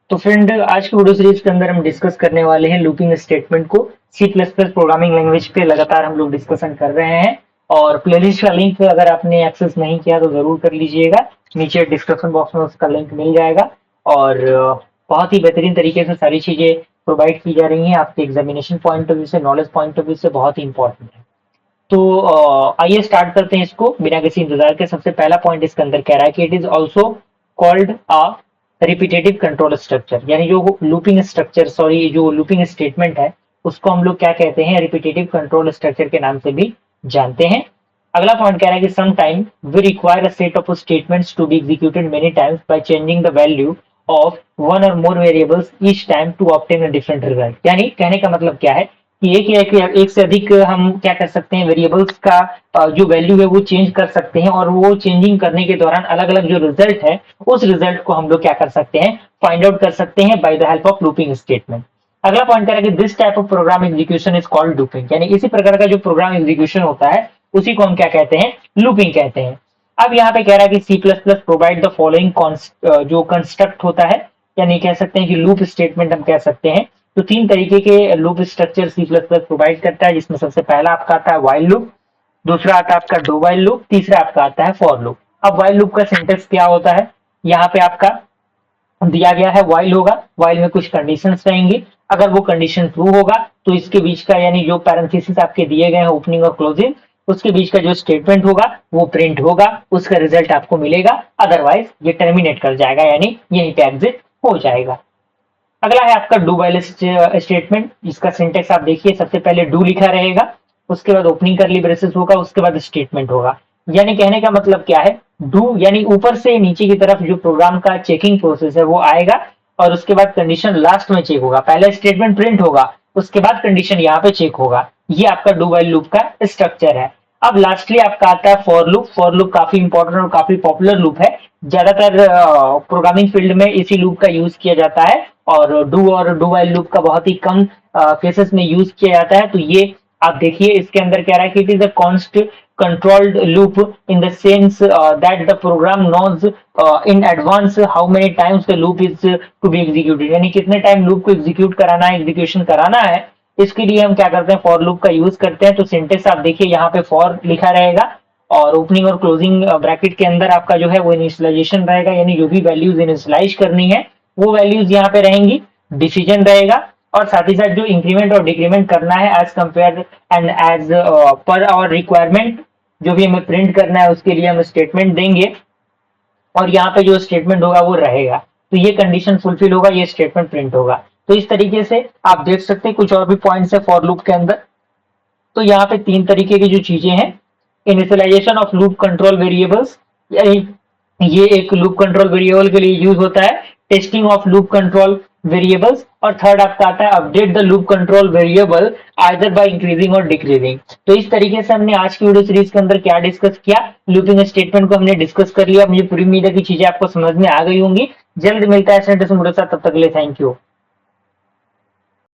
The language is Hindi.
तो फ्रेंड, आज की वीडियो सीरीज के अंदर हम डिस्कस करने वाले हैं लूपिंग स्टेटमेंट को। C plus plus programming language पे लगातार हम लोग डिस्कशन कर रहे हैं। और प्लेलिस्ट का लिंक अगर आपने एक्सेस नहीं किया तो जरूर कर लीजिएगा। नीचे डिस्क्रिप्शन बॉक्स में उसका लिंक मिल जाएगा। और बहुत ही बेहतरीन तरीके से सारी चीजें प्रोवाइड की जा रही हैं आपके एग्जामिनेशन पॉइंट ऑफ व्यू से, नॉलेज पॉइंट ऑफ व्यू से बहुत ही इंपॉर्टेंट है। तो आइए स्टार्ट करते हैं इसको बिना किसी इंतजार के। सबसे पहला पॉइंट इसके अंदर कह रहा है कि it is also called a repetitive control structure, यानी जो लूपिंग स्ट्रक्चर, सॉरी, जो लूपिंग स्टेटमेंट है उसको हम लोग क्या कहते हैं, रिपीटेटिव कंट्रोल स्ट्रक्चर के नाम से भी जानते हैं। अगला पॉइंट कह रहा है कि some time we require a set of statements to be executed many times by changing the value of one or more variables each time to obtain a different result. यानी कहने का मतलब क्या है कि एक से अधिक हम क्या कर सकते हैं, वेरिएबल्स का जो वैल्यू है वो चेंज कर सकते हैं, और वो चेंजिंग करने के दौरान अलग अलग जो रिजल्ट है उस रिजल्ट को हम लोग क्या कर सकते हैं, फाइंड आउट कर सकते हैं by the help of looping statement. अगला पॉइंट करें कि this type of program execution is called looping, यानी इसी प्रकार का जो प्रोग्राम एग्जीक्यूशन होता है उसी को हम क्या कहते हैं, लूपिंग कहते हैं। अब यहाँ पे कह रहा है कि C plus plus provide the following जो कंस्ट्रक्ट होता है, यानी कह सकते हैं कि लूप स्टेटमेंट हम कह सकते हैं। तो तीन तरीके के loop structure C plus plus provide करता है, जिसमें सबसे पहला आपका आता है व्हाइल लूप, दूसरा आता है आपका डू व्हाइल लूप, तीसरा आपका आता है फॉर लूप। अब व्हाइल लूप का सिंटेक्स क्या होता है, यहाँ पे आपका दिया गया है व्हाइल होगा, व्हाइल में कुछ कंडीशंस रहेंगी। अगर वो कंडीशन ट्रू होगा तो इसके बीच का, यानी जो पैरेंथेसिस आपके दिए गए हैं ओपनिंग और क्लोजिंग, उसके बीच का जो स्टेटमेंट होगा वो प्रिंट होगा, उसका रिजल्ट आपको मिलेगा। अदरवाइज ये टर्मिनेट कर जाएगा, यानी यहीं पे एग्जिट हो जाएगा। अगला है आपका डू वाइल स्टेटमेंट, जिसका सिंटेक्स आप देखिए, सबसे पहले डू लिखा रहेगा, उसके बाद ओपनिंग करली ब्रेसेस होगा, उसके बाद स्टेटमेंट होगा। यानी कहने का मतलब क्या है, डू यानी ऊपर से नीचे की तरफ जो प्रोग्राम का चेकिंग प्रोसेस है वो आएगा, और उसके बाद कंडीशन लास्ट में चेक होगा। पहले स्टेटमेंट प्रिंट होगा, उसके बाद कंडीशन यहाँ पे चेक होगा। ये आपका डू वाइल लूप का स्ट्रक्चर है। अब लास्टली आपका आता है फॉर लूप। फॉर लूप काफी इंपॉर्टेंट और काफी पॉपुलर लूप है। ज्यादातर प्रोग्रामिंग फील्ड में इसी लूप का यूज किया जाता है, और डू वाइल लूप का बहुत ही कम केसेस में यूज किया जाता है। तो ये आप देखिए, इसके अंदर कह रहा है कि it is a count controlled loop in the sense that the program knows in advance how many times the loop is to be executed, यानी कितने टाइम लूप को एग्जीक्यूट कराना है, एग्जीक्यूशन कराना है। इसके लिए हम क्या करते हैं, फॉर लूप का यूज करते हैं। तो सिंटेक्स आप देखिए, यहाँ पे फॉर लिखा रहेगा, और ओपनिंग और क्लोजिंग ब्रैकेट के अंदर आपका जो है वो इनिशियलाइजेशन रहेगा, यानी जो भी वैल्यूज इनिशियलाइज करनी है वो वैल्यूज यहाँ पे रहेंगी। डिसीजन रहेगा, और साथ ही साथ जो इंक्रीमेंट और डिक्रीमेंट करना है as compare and as per our requirement, जो भी हमें प्रिंट करना है उसके लिए हम स्टेटमेंट देंगे, और यहाँ पे जो स्टेटमेंट होगा वो रहेगा। तो ये कंडीशन फुलफिल होगा, ये स्टेटमेंट प्रिंट होगा। तो इस तरीके से आप देख सकते हैं कुछ और भी पॉइंट्स है फॉर लूप के अंदर। तो यहाँ पे तीन तरीके की जो चीजें हैं, initialization of loop control variables, यानी ये एक लूप कंट्रोल वेरिएबल के लिए यूज होता है। Testing of loop control variables, और थर्ड आपका आता है update the loop control variable either by increasing और डिक्रीजिंग। तो इस तरीके से हमने आज की वीडियो सीरीज के अंदर क्या डिस्कस किया, लूपिंग स्टेटमेंट को हमने डिस्कस कर लिया। मुझे पूरी उम्मीद है कि चीजें आपको समझ में आ गई होंगी। जल्द मिलता है ऐसे वीडियो के साथ, तब तक के लिए थैंक यू।